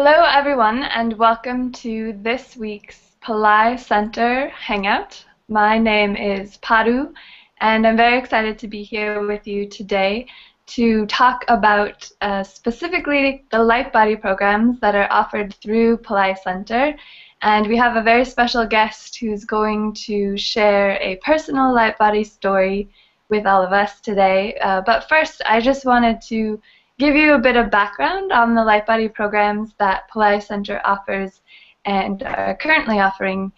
Hello everyone and welcome to this week's Pillai Center Hangout. My name is Paru and I'm very excited to be here with you today to talk about specifically the light body programs that are offered through Pillai Center. And we have a very special guest who's going to share a personal light body story with all of us today. But first, I just wanted to give you a bit of background on the light body programs that Pillai Center offers and are currently offering.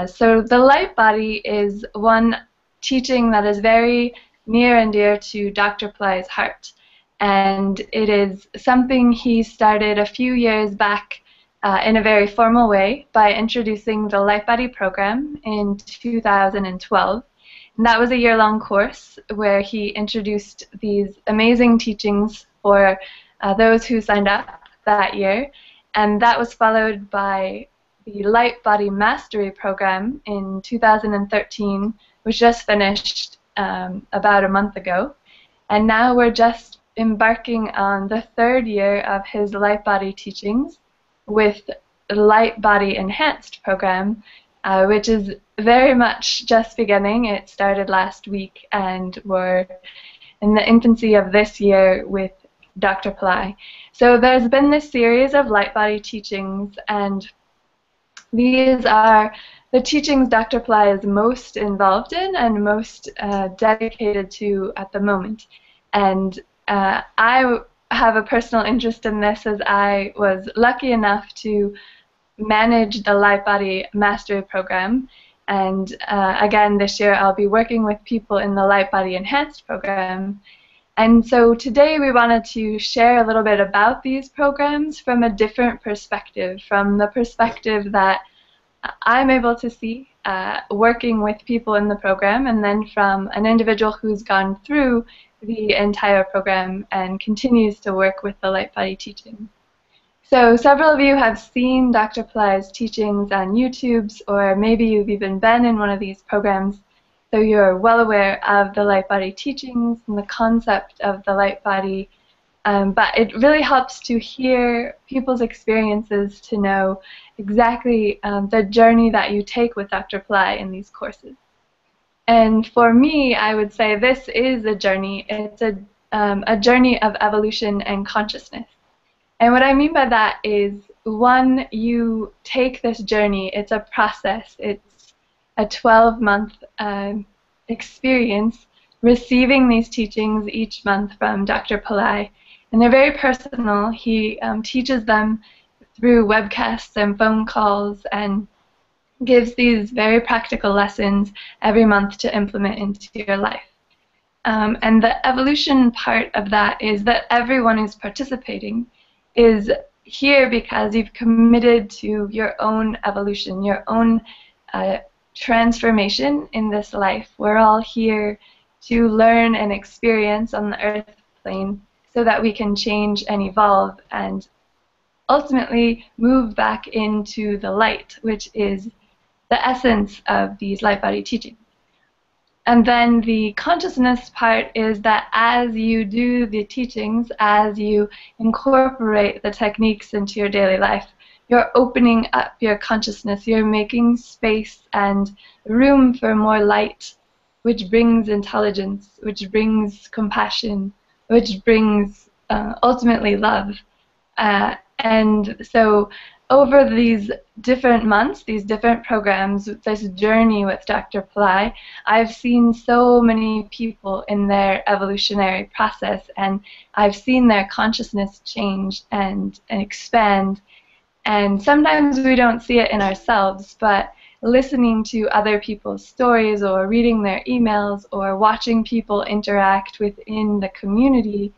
So the light body is one teaching that is very near and dear to Dr. Pillai's heart. And it is something he started a few years back in a very formal way by introducing the light body program in 2012. And that was a year-long course where he introduced these amazing teachings for those who signed up that year, and that was followed by the Light Body Mastery program in 2013, which just finished about a month ago, and now we're just embarking on the third year of his Light Body teachings with the Light Body Enhanced program, which is very much just beginning. It started last week, and we're in the infancy of this year with Dr. Pillai. So there's been this series of light body teachings, and these are the teachings Dr. Pillai is most involved in and most dedicated to at the moment. And I have a personal interest in this as I was lucky enough to manage the Light Body Mastery program. And again, this year I'll be working with people in the Light Body Enhanced program. And so today we wanted to share a little bit about these programs from a different perspective, from the perspective that I'm able to see working with people in the program, and then from an individual who's gone through the entire program and continues to work with the light body teaching. So several of you have seen Dr. Pillai's teachings on YouTube, or maybe you've even been in one of these programs. So you're well aware of the light body teachings and the concept of the light body, but it really helps to hear people's experiences to know exactly the journey that you take with Dr. Pillai in these courses. And for me, I would say this is a journey. It's a journey of evolution and consciousness. And what I mean by that is, one, you take this journey. It's a process. It's a 12-month experience receiving these teachings each month from Dr. Pillai. And they're very personal. He teaches them through webcasts and phone calls and gives these very practical lessons every month to implement into your life. And the evolution part of that is that everyone who's participating is here because you've committed to your own evolution, your own transformation in this life. We're all here to learn and experience on the earth plane so that we can change and evolve and ultimately move back into the light, which is the essence of these light body teachings. And then the consciousness part is that as you do the teachings, as you incorporate the techniques into your daily life, you're opening up your consciousness, you're making space and room for more light, which brings intelligence, which brings compassion, which brings ultimately love. And so over these different months, these different programs, this journey with Dr. Pillai, I've seen so many people in their evolutionary process, and I've seen their consciousness change and expand. And sometimes we don't see it in ourselves, but listening to other people's stories or reading their emails or watching people interact within the community,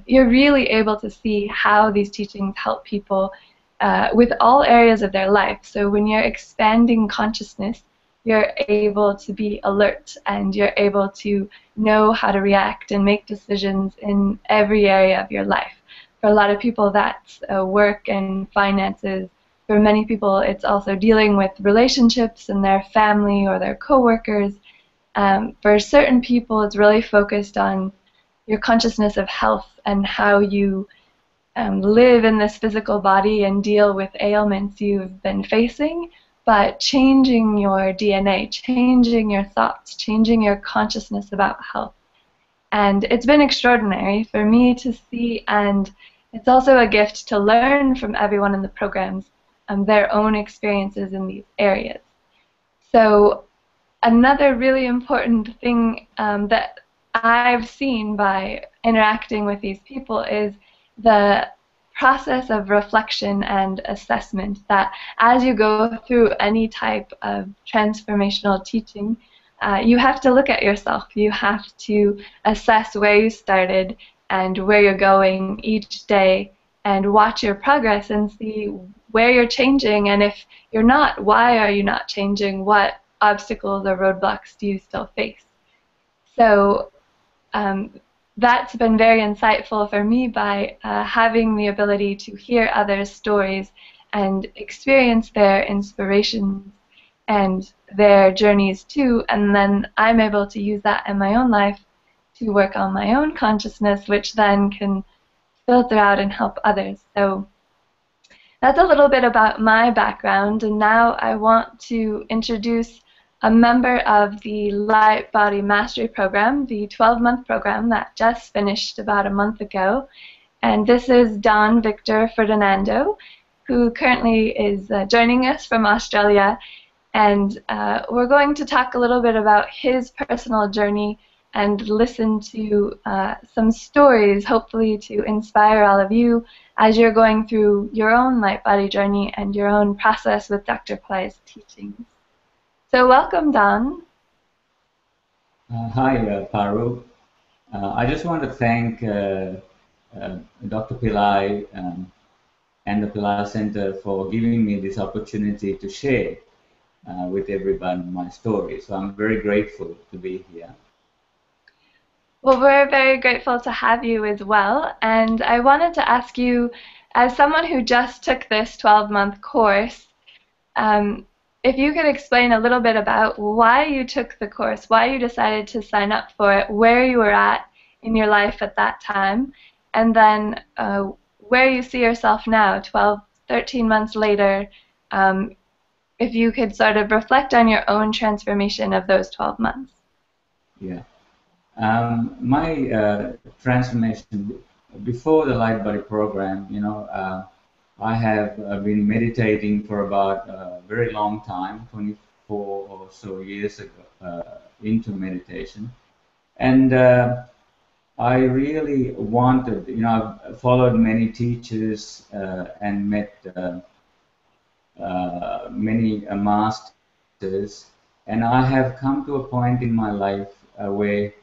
you're really able to see how these teachings help people with all areas of their life. So when you're expanding consciousness, you're able to be alert and you're able to know how to react and make decisions in every area of your life. For a lot of people, that's work and finances. For many people, it's also dealing with relationships and their family or their coworkers. For certain people, it's really focused on your consciousness of health and how you live in this physical body and deal with ailments you've been facing, but changing your DNA, changing your thoughts, changing your consciousness about health. And it's been extraordinary for me to see, and it's also a gift to learn from everyone in the programs their own experiences in these areas. So another really important thing that I've seen by interacting with these people is the process of reflection and assessment, that as you go through any type of transformational teaching, you have to look at yourself. You have to assess where you started and where you're going each day and watch your progress and see where you're changing, and if you're not, why are you not changing? What obstacles or roadblocks do you still face? So that's been very insightful for me by having the ability to hear others' stories and experience their inspirations and their journeys too, and then I'm able to use that in my own life to work on my own consciousness, which then can filter out and help others. So that's a little bit about my background, and now I want to introduce a member of the Light Body Mastery Program, the 12-month program that just finished about a month ago. And this is Don Victor Ferdinando, who currently is joining us from Australia. And we're going to talk a little bit about his personal journey and listen to some stories, hopefully to inspire all of you as you're going through your own light body journey and your own process with Dr. Pillai's teachings. So welcome, Don. Hi, Paru. I just want to thank Dr. Pillai and the Pillai Center for giving me this opportunity to share with everyone my story. So I'm very grateful to be here. Well, we're very grateful to have you as well. And I wanted to ask you, as someone who just took this 12-month course, if you could explain a little bit about why you took the course, why you decided to sign up for it, where you were at in your life at that time, and then where you see yourself now, 12, 13 months later, if you could sort of reflect on your own transformation of those 12 months. Yeah. My transformation before the Light Body program, I have been meditating for about a very long time, 24 or so years ago, into meditation. And I really wanted, I've followed many teachers and met many masters, and I have come to a point in my life where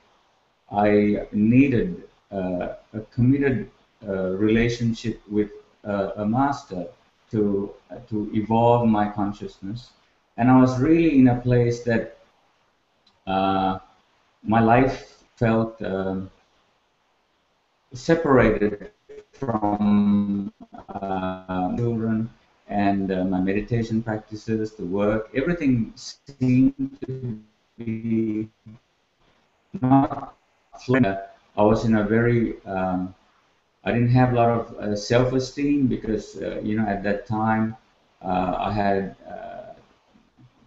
I needed a committed relationship with a master to evolve my consciousness, and I was really in a place that my life felt separated from children and my meditation practices, the work, everything seemed to be not flowing. I was in a very, I didn't have a lot of self-esteem because, at that time I had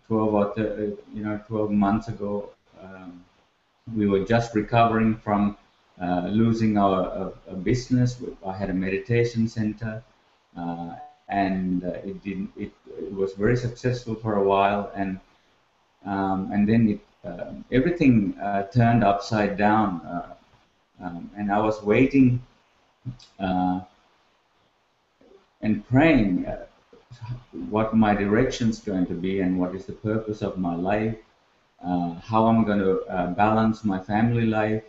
12 or 12 months ago, we were just recovering from losing our business. I had a meditation center, and it was very successful for a while, and then everything turned upside down, and I was waiting and praying what my direction's going to be and what is the purpose of my life, how I'm going to balance my family life,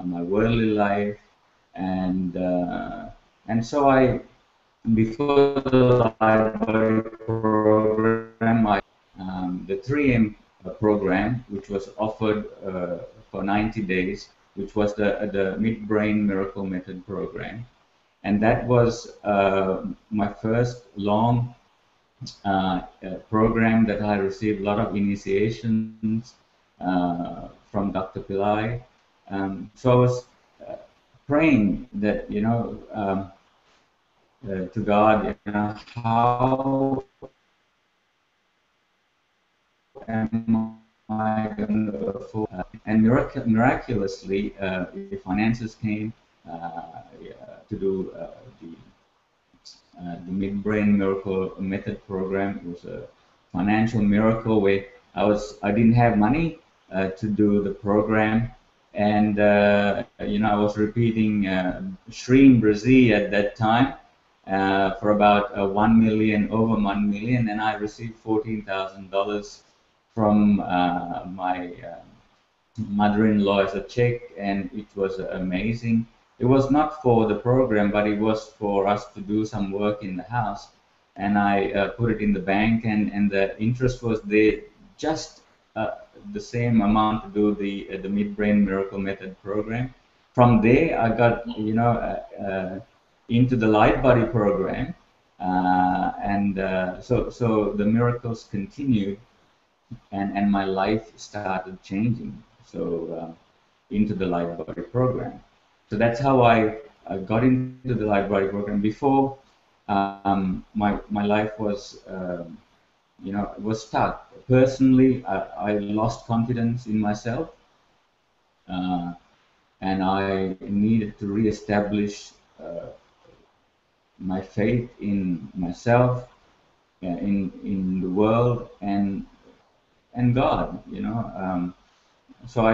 my worldly life, and so before the library program, the 3M program, which was offered for 90 days, which was the Midbrain Miracle Method program, and that was my first long program that I received a lot of initiations from Dr. Pillai. So I was praying that, to God, you know, how am I going to afford? And miraculously, the finances came to do the Midbrain Miracle Method program. It was a financial miracle where I didn't have money to do the program, and you know, I was repeating Shri Brazil at that time for about 1 million, over 1 million, and I received $14,000 from my mother-in-law as a check, and it was amazing. It was not for the program, but it was for us to do some work in the house, and I put it in the bank, and the interest was there, just uh, the same amount to do the Midbrain Miracle Method program. From there, I got, you know, into the Light Body program, and so the miracles continued, and my life started changing. So into the Light Body program. So that's how I got into the Light Body program. Before, my life was you know, was stuck. Personally, I lost confidence in myself, uh, and I needed to reestablish my faith in myself, in the world, and God. You know, so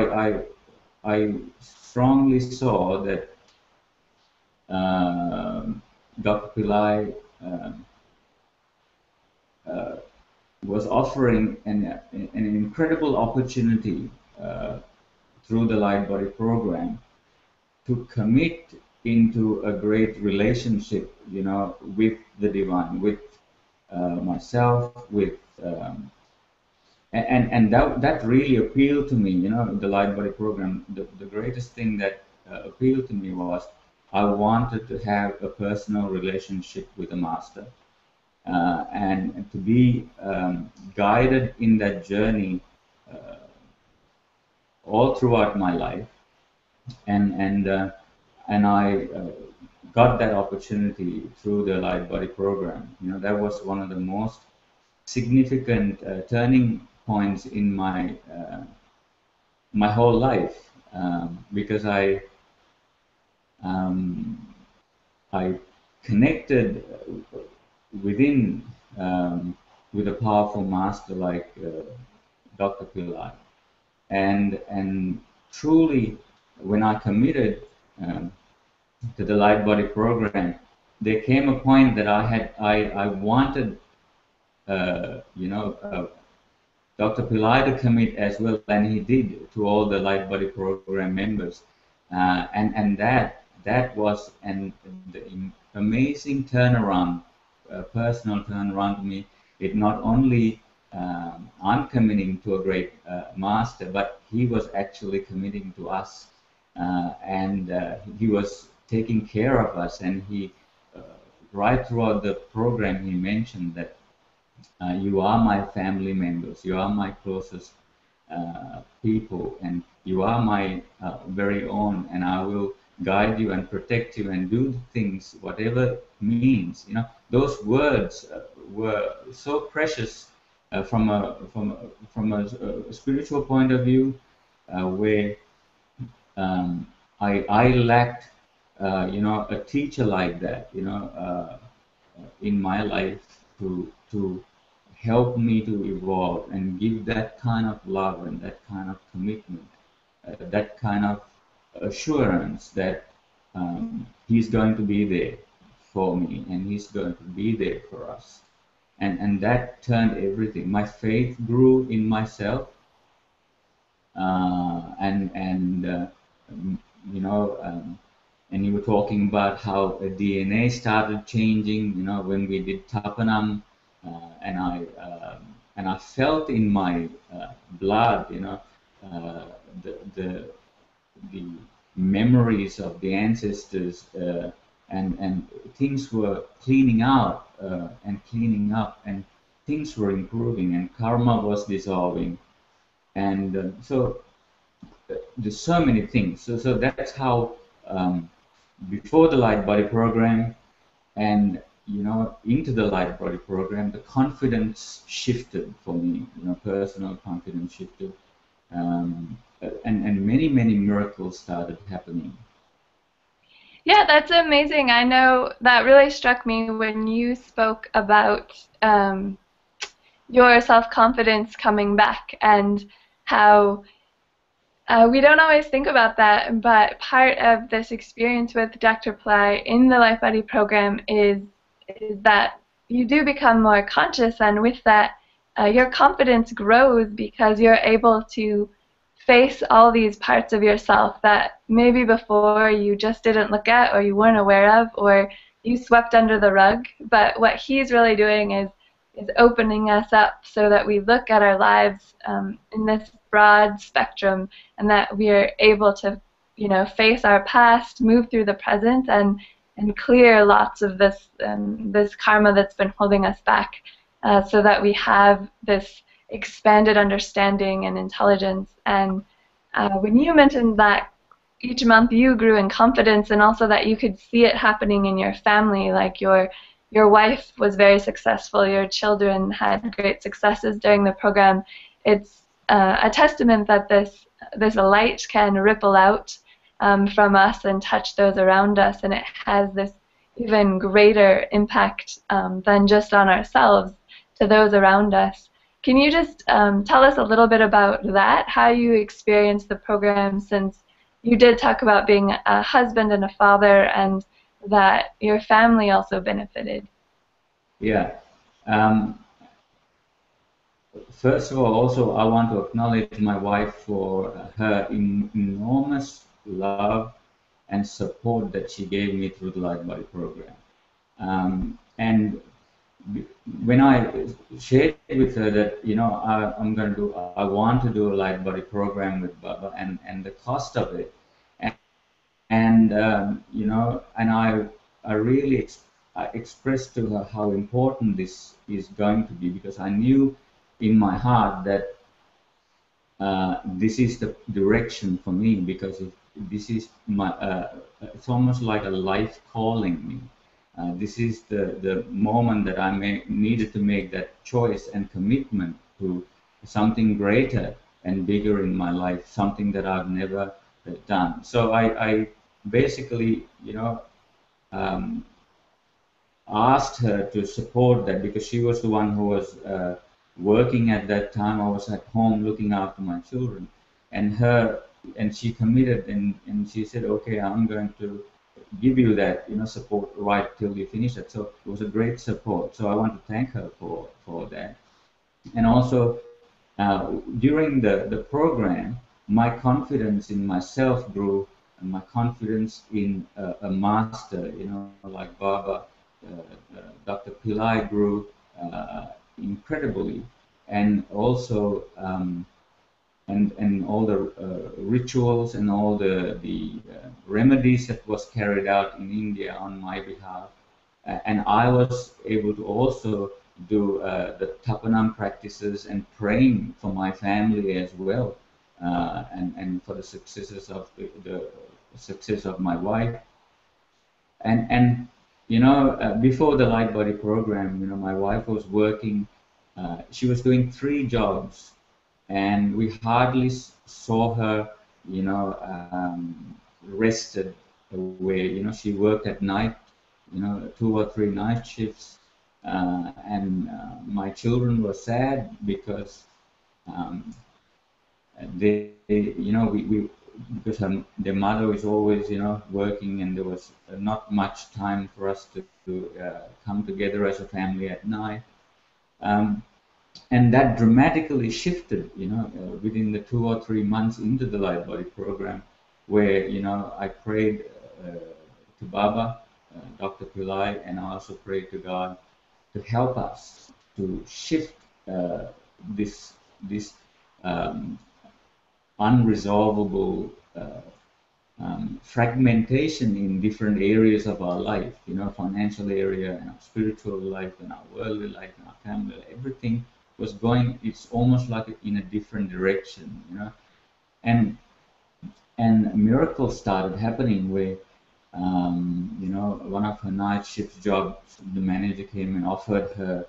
I strongly saw that Dr. Pillai uh, was offering an incredible opportunity through the Light Body program to commit into a great relationship, you know, with the divine, with myself, with and that really appealed to me. You know, the Light Body program. The greatest thing that appealed to me was I wanted to have a personal relationship with the master, and to be guided in that journey all throughout my life, and I got that opportunity through the Light Body program. You know, that was one of the most significant turning points in my whole life, because um, I connected within with a powerful master like Dr. Pillai, and truly, when I committed to the Light Body program, there came a point that I wanted you know, Dr. Pillai to commit as well, and he did, to all the Light Body program members, and that was the amazing turnaround, personal turnaround to me. It not only I'm committing to a great master, but he was actually committing to us, and he was taking care of us, and he right throughout the program he mentioned that you are my family members, you are my closest people, and you are my very own, and I will guide you and protect you and do things, whatever means. You know, those words were so precious from a spiritual point of view, where I lacked, you know, a teacher like that, you know, in my life to help me to evolve and give that kind of love and that kind of commitment, that kind of assurance that he's going to be there for me and he's going to be there for us. And that turned everything. My faith grew in myself, and you know, and you were talking about how a DNA started changing, you know, when we did Tapanam, and I felt in my blood, you know, uh, the, the the memories of the ancestors, and things were cleaning out and cleaning up, and things were improving, and karma was dissolving, and so there's so many things. So that's how, before the Light Body program, and into the light body program, the confidence shifted for me. Personal confidence shifted, and many miracles started happening. Yeah, that's amazing. I know that really struck me when you spoke about your self-confidence coming back, and how we don't always think about that, but part of this experience with Dr. Pillai in the Life Buddy program is that you do become more conscious, and with that, your confidence grows because you're able to face all these parts of yourself that maybe before you just didn't look at, or you weren't aware of, or you swept under the rug. But what he's really doing is opening us up so that we look at our lives in this broad spectrum, and that we are able to, face our past, move through the present, and clear lots of this karma that's been holding us back, so that we have this expanded understanding and intelligence. And when you mentioned that each month you grew in confidence, and also that you could see it happening in your family, like your wife was very successful, your children had great successes during the program, it's a testament that this light can ripple out from us and touch those around us, and it has this even greater impact than just on ourselves, to those around us. Can you just tell us a little bit about that, how you experienced the program, since you did talk about being a husband and a father, and that your family also benefited? Yeah. First of all, also I want to acknowledge my wife for her enormous love and support that she gave me through the Light Body program. And when I shared with her that I want to do a Light Body program with Baba, and the cost of it, and I really I expressed to her how important this is going to be, because I knew in my heart that this is the direction for me, because this is my it's almost like a life calling me. This is the moment that I needed to make that choice and commitment to something greater and bigger in my life, something that I've never done. So I basically, um, asked her to support that, because she was the one who was working at that time. I was at home looking after my children, and she committed, and she said, okay, I'm going to give you that support right till you finish it. So it was a great support. So I want to thank her for that. And also during the program, my confidence in myself grew, and my confidence in a master, like Baba, Dr. Pillai, grew incredibly. And also and all the rituals and all the remedies that was carried out in India on my behalf, and I was able to also do the tapanam practices and praying for my family as well, and for the successes of the success of my wife, and before the Light Body program, my wife was working. She was doing 3 jobs, and we hardly saw her, rested away. She worked at night, 2 or 3 night shifts, and my children were sad because we because their mother is always, working, and there was not much time for us to come together as a family at night. And that dramatically shifted, within the 2 or 3 months into the Light Body program, where, I prayed to Baba, Dr. Pillai, and I also prayed to God to help us to shift this unresolvable fragmentation in different areas of our life, financial area, and our spiritual life, and our worldly life, and our family life. Everything was going, it's almost like in a different direction, and miracles started happening, where You know, one of her night shift jobs, the manager came and offered her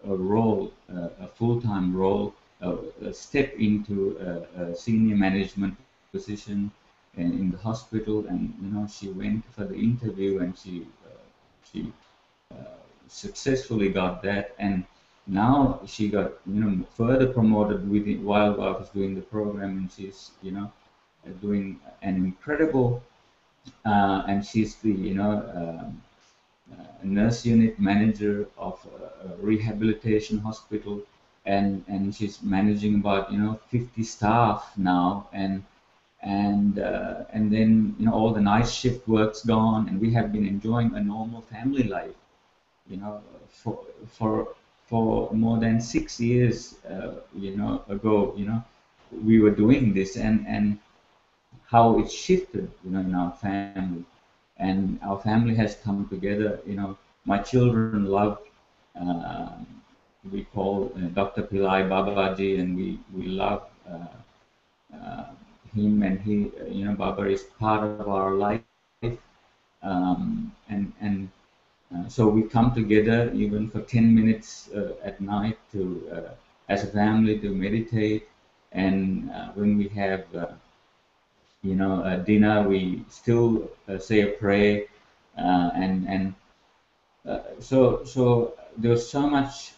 a role, a full-time role, a step into a senior management position in the hospital. And you know, she went for the interview, and she successfully got that. And now she got, you know, further promoted while I was doing the program, and she's, you know, doing an incredible, and she's the, you know, nurse unit manager of a rehabilitation hospital, and she's managing about, you know, 50 staff now. And then, you know, all the night shift work's gone, and we have been enjoying a normal family life, you know, for for for more than 6 years, you know, ago, you know, we were doing this. And how it shifted, you know, in our family. And our family has come together. You know, my children love, uh, we call Dr. Pillai Babaji, and we love uh, him. And he, you know, Baba is part of our life. And so we come together even for 10 minutes at night to, as a family, to meditate. And when we have, you know, dinner, we still say a prayer. And so there's so much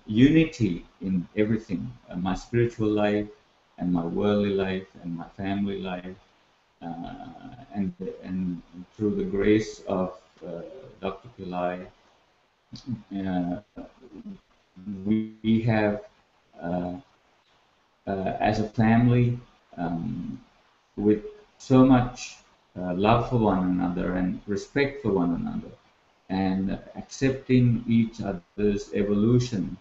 unity in everything, my spiritual life and my worldly life and my family life. And through the grace of Dr. Pillai, uh, we have, uh, as a family, with so much love for one another and respect for one another, and accepting each other's evolution,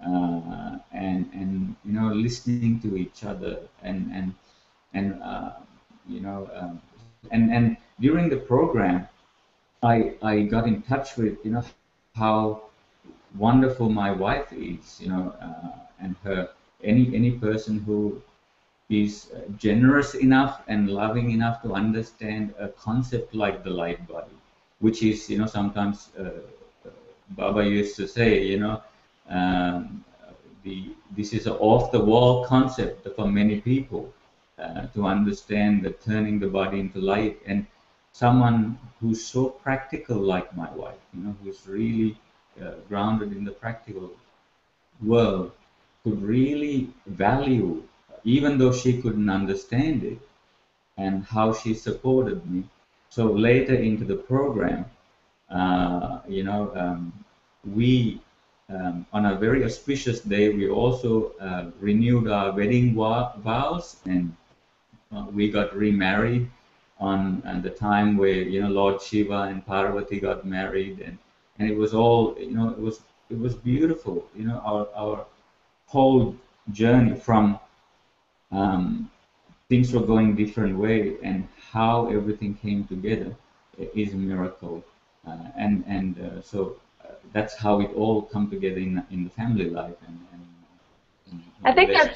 and you know, listening to each other, and you know, and during the program, I got in touch with, you know, how wonderful my wife is, you know, and her, any person who is generous enough and loving enough to understand a concept like the light body, which is, you know, sometimes Baba used to say, you know, um, this is an off-the-wall concept for many people, to understand that turning the body into light. And someone who's so practical like my wife, you know, who's really grounded in the practical world, could really value, even though she couldn't understand it, and how she supported me. So later into the program, you know, we, on a very auspicious day, we also renewed our wedding vows, and we got remarried on the time where, you know, Lord Shiva and Parvati got married. And it was all, you know, it was beautiful, you know, our whole journey from, um, things were going different way, and how everything came together is a miracle. So that's how it all come together in the family life and I think relation.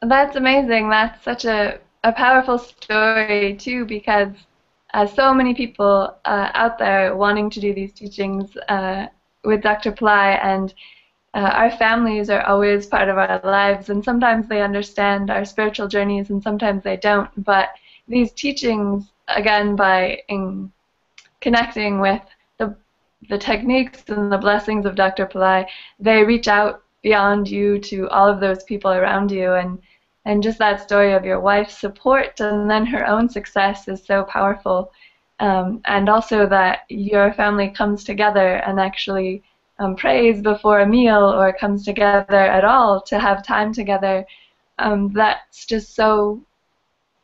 that's amazing. That's such a powerful story too, because so many people out there wanting to do these teachings with Dr. Pillai, and our families are always part of our lives, and sometimes they understand our spiritual journeys and sometimes they don't. But these teachings, again, by connecting with the the techniques and the blessings of Dr. Pillai, they reach out beyond you to all of those people around you. And just that story of your wife's support and then her own success is so powerful. And also that your family comes together and actually prays before a meal or comes together at all to have time together. That's just so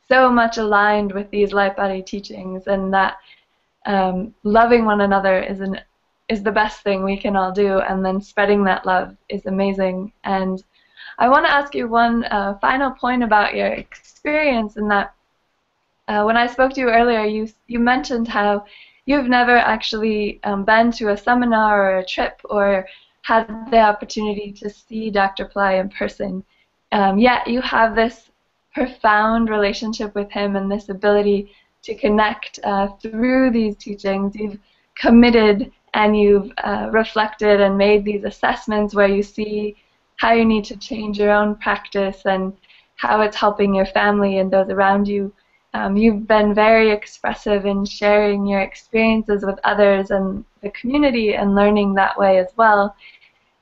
much aligned with these light body teachings, and that loving one another is the best thing we can all do, and then spreading that love is amazing. And I want to ask you one final point about your experience, in that when I spoke to you earlier, you mentioned how you've never actually been to a seminar or a trip or had the opportunity to see Dr. Pillai in person, yet you have this profound relationship with him and this ability to connect through these teachings. You've committed and you've reflected and made these assessments where you see how you need to change your own practice and how it's helping your family and those around you. You've been very expressive in sharing your experiences with others and the community and learning that way as well.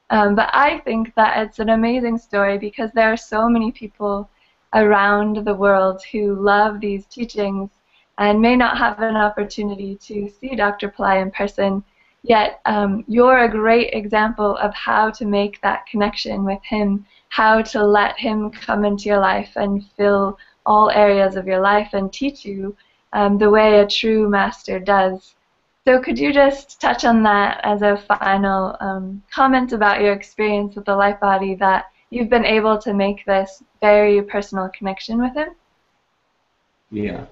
But I think that it's an amazing story because there are so many people around the world who love these teachings and may not have an opportunity to see Dr. Pillai in person, yet you're a great example of how to make that connection with him, how to let him come into your life and fill all areas of your life and teach you the way a true master does. So could you just touch on that as a final comment about your experience with the light body, that you've been able to make this very personal connection with him? Yeah.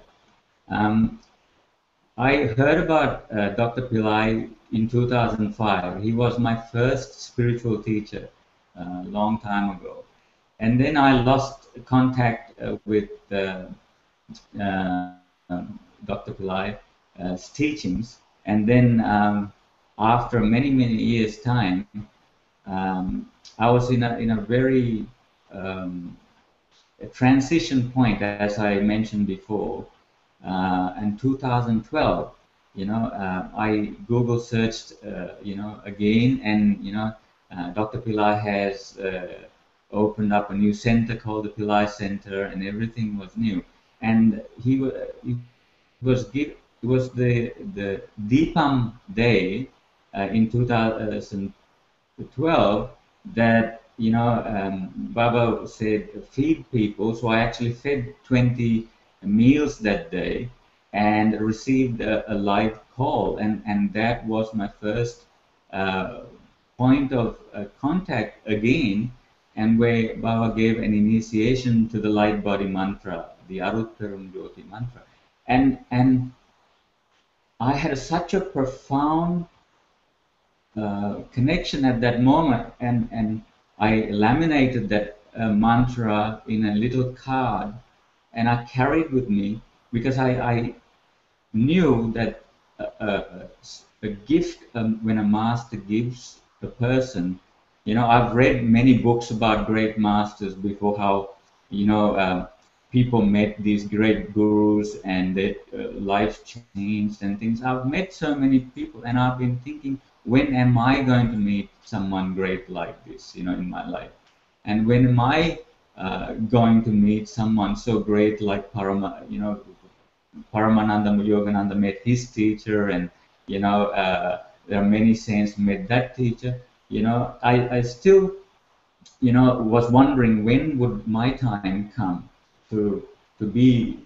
I heard about Dr. Pillai in 2005. He was my first spiritual teacher a long time ago. And then I lost contact with Dr. Pillai's teachings. And then after many, many years' time, I was in a very a transition point, as I mentioned before. In 2012, I Google searched, again, and Dr. Pillai has opened up a new center called the Pillai Center, and everything was new. And it was the Deepam Day in 2012 that Baba said feed people. So I actually fed 20 meals that day and received a live call, and that was my first point of contact again, and where Baba gave an initiation to the light body mantra, the Arut Perum Jyoti mantra, and I had such a profound connection at that moment, and I laminated that mantra in a little card, and I carried with me, because I knew that a gift, when a master gives a person, I've read many books about great masters before, how people met these great gurus and their lives changed and things. I've met so many people, and I've been thinking, when am I going to meet someone great like this, in my life? And when am I going to meet someone so great like Paramananda Yogananda met his teacher, and there are many saints who met that teacher. I still was wondering, when would my time come to be,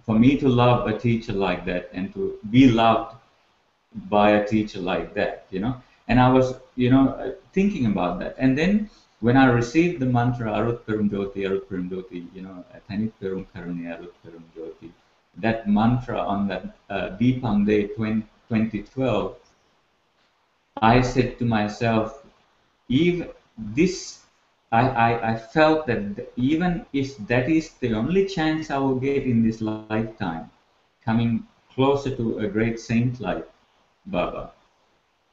for me to love a teacher like that and to be loved by a teacher like that, And I was, thinking about that. And then when I received the mantra Arut Perum Jyoti, Tanit Perum Karuni Arut Perum Jyoti, that mantra on that Deepam Day 2012, I said to myself, even this, I felt that even if that is the only chance I will get in this lifetime, coming closer to a great saint like Baba,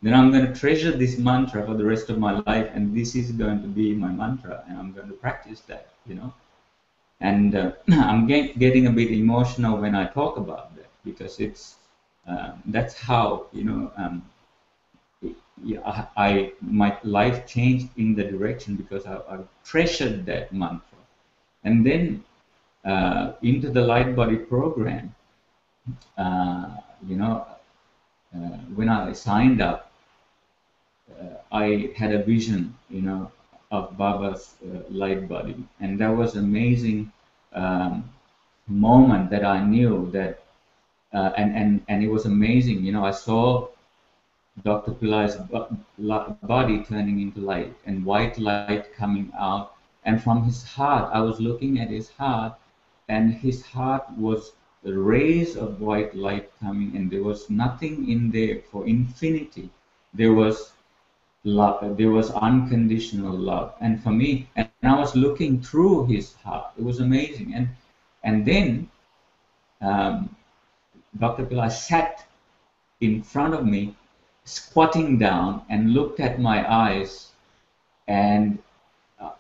then I'm going to treasure this mantra for the rest of my life, and this is going to be my mantra, and I'm going to practice that, And I'm getting a bit emotional when I talk about that, because it's that's how my life changed in the direction, because I treasured that mantra. And then into the Light Body program, when I signed up, I had a vision, of Baba's light body, and that was amazing moment that I knew that, and it was amazing. I saw Dr. Pillai's body turning into light, and white light coming out, and from his heart, I was looking at his heart, and his heart was rays of white light coming, and there was nothing in there for infinity. There was love, there was unconditional love. And for me, and I was looking through his heart. It was amazing. And then um, Dr. Pillai sat in front of me, squatting down, and looked at my eyes. And uh,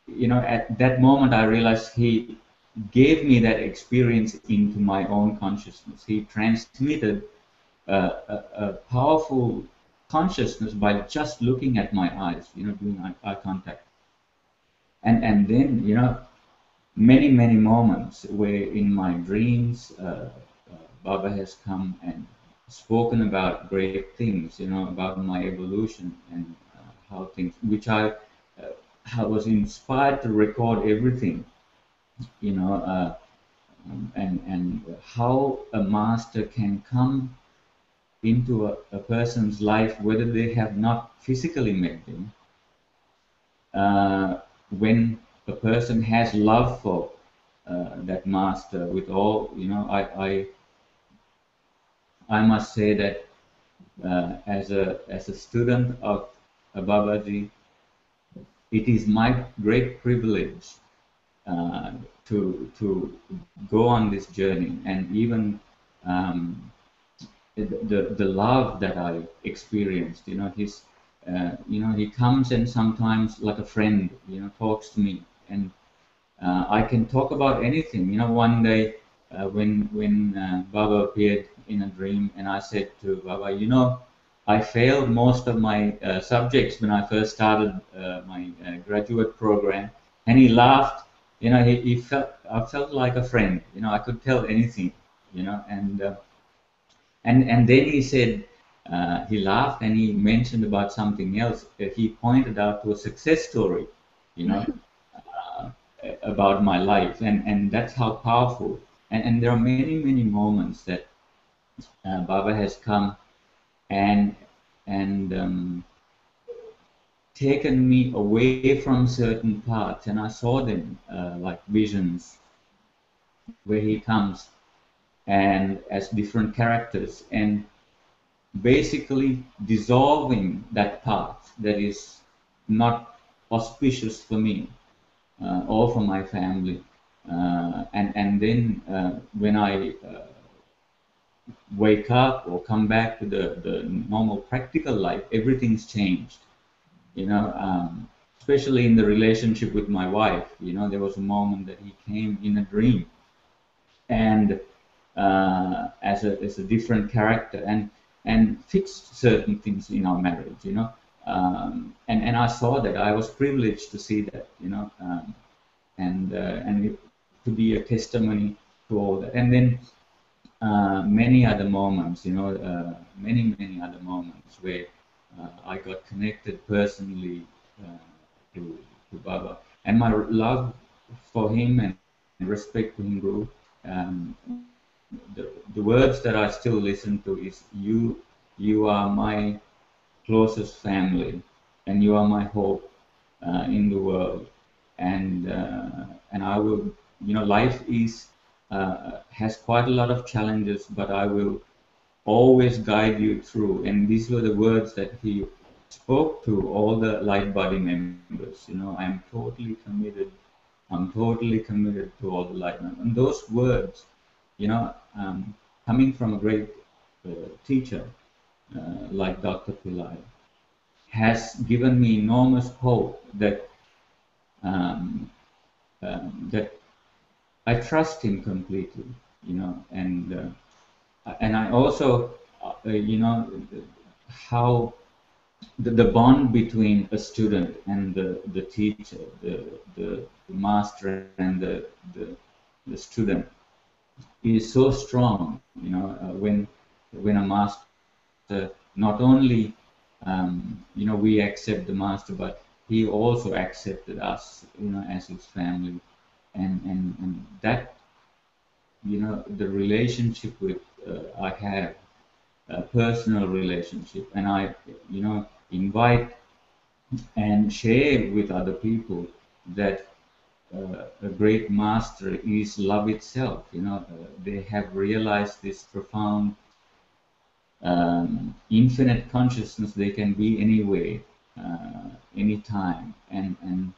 at that moment, I realized he gave me that experience into my own consciousness. He transmitted a powerful consciousness by just looking at my eyes, doing eye contact. And then, many moments where in my dreams, Baba has come and spoken about great things, about my evolution and how things, which I was inspired to record everything, you know, uh, and how a master can come into a person's life, whether they have not physically met them, when a person has love for that master with all, I must say that as a student of Babaji, it is my great privilege uh, to go on this journey, and even um, the love that I experienced. He comes and sometimes like a friend, talks to me, and I can talk about anything. One day when Baba appeared in a dream, and I said to Baba, I failed most of my subjects when I first started my graduate program, and he laughed. I felt like a friend. I could tell anything. And then he said, he laughed and he mentioned about something else. He pointed out to a success story, you know, uh, about my life, and that's how powerful. And there are many moments that Baba has come and and taken me away from certain paths, and I saw them like visions where he comes and as different characters, and basically dissolving that path that is not auspicious for me or for my family. And then when I wake up or come back to the normal practical life, everything's changed. Especially in the relationship with my wife. There was a moment that he came in a dream, and as a different character, and fixed certain things in our marriage. And I saw that. I was privileged to see that. And it, to be a testimony to all that. And then many other moments, many other moments where I got connected personally to Baba, and my love for him and respect to him grew. Um, the words that I still listen to is you are my closest family, and you are my hope in the world, and I will, life is has quite a lot of challenges, but I will always guide you through. And these were the words that he spoke to all the light body members. I'm totally committed to all the light members. And those words, coming from a great teacher like Dr. Pillai, has given me enormous hope that um, that I trust him completely, and I also, how the bond between a student and the teacher, the master and the student is so strong. When a master, not only we accept the master, but he also accepted us, as his family, and that, the relationship with I have a personal relationship, and I, invite and share with other people that a great master is love itself. They have realized this profound, infinite consciousness. They can be anywhere, anytime, and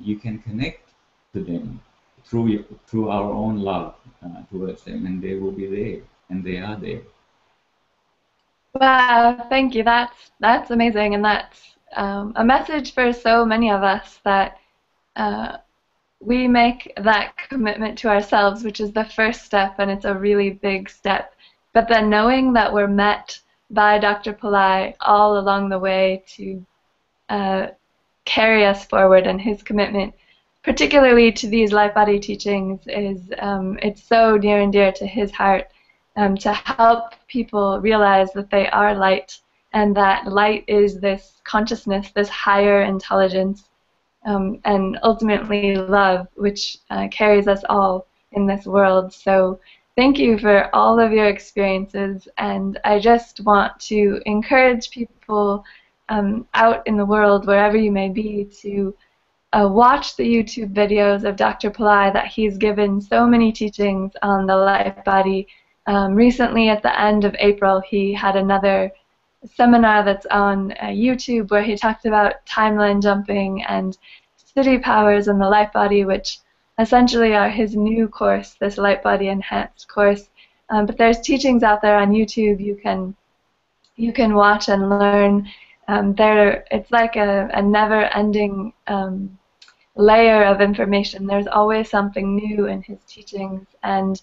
you can connect to them through our own love towards them, and they will be there, and they are there. Wow, thank you. That's amazing, and that's a message for so many of us that uh, we make that commitment to ourselves, which is the first step, and it's a really big step. But then knowing that we're met by Dr. Pillai all along the way to carry us forward, and his commitment, particularly to these life body teachings, is it's so near and dear to his heart, to help people realize that they are light, and that light is this consciousness, this higher intelligence, and ultimately love, which carries us all in this world. So thank you for all of your experiences, and I just want to encourage people out in the world, wherever you may be, to watch the YouTube videos of Dr. Pillai, that he's given so many teachings on the life body. Recently, at the end of April, he had another seminar that's on YouTube where he talked about timeline jumping and city powers and the light body, which essentially are his new course, this light body enhanced course. But there's teachings out there on YouTube you can watch and learn. It's like a never-ending layer of information. There's always something new in his teachings, and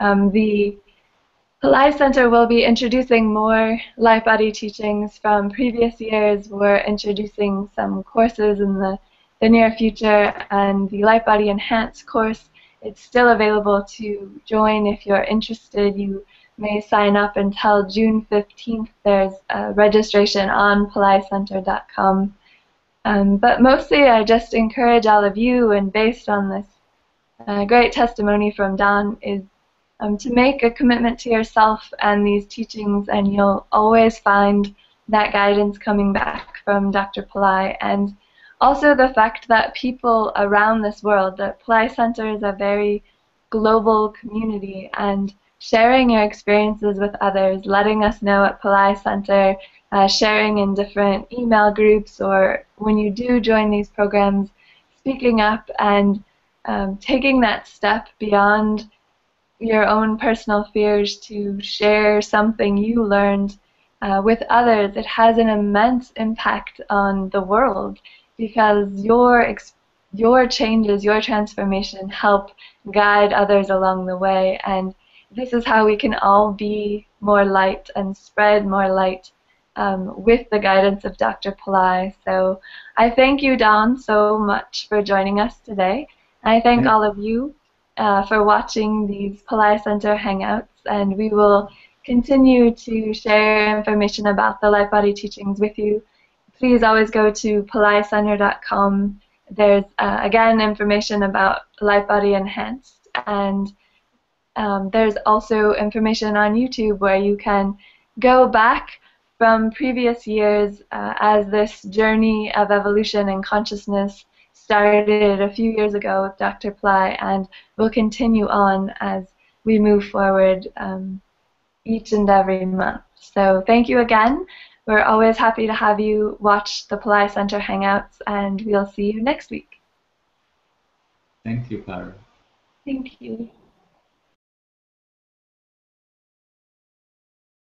the Pillai Center will be introducing more light body teachings from previous years. We're introducing some courses in the near future, and the Light Body Enhanced course, it's still available to join if you're interested. You may sign up until June 15th. There's registration on pillaicenter.com. But mostly I just encourage all of you, and based on this great testimony from Don, is to make a commitment to yourself and these teachings, and you'll always find that guidance coming back from Dr. Pillai. And also the fact that people around this world, the Pillai Center is a very global community, and sharing your experiences with others, letting us know at Pillai Center, sharing in different email groups, or when you do join these programs, speaking up and taking that step beyond your own personal fears to share something you learned with others. It has an immense impact on the world, because your changes, your transformation help guide others along the way, and this is how we can all be more light and spread more light with the guidance of Dr. Pillai. So I thank you, Don, so much for joining us today. I thank all of you for watching these Pillai Center Hangouts, and we will continue to share information about the light body teachings with you. Please always go to pillaicenter.com. There's, again, information about Light Body Enhanced, and there's also information on YouTube where you can go back from previous years as this journey of evolution and consciousness started a few years ago with Dr. Pillai, and will continue on as we move forward each and every month. So thank you again. We're always happy to have you watch the Pillai Center Hangouts, and we'll see you next week. Thank you, Paru. Thank you.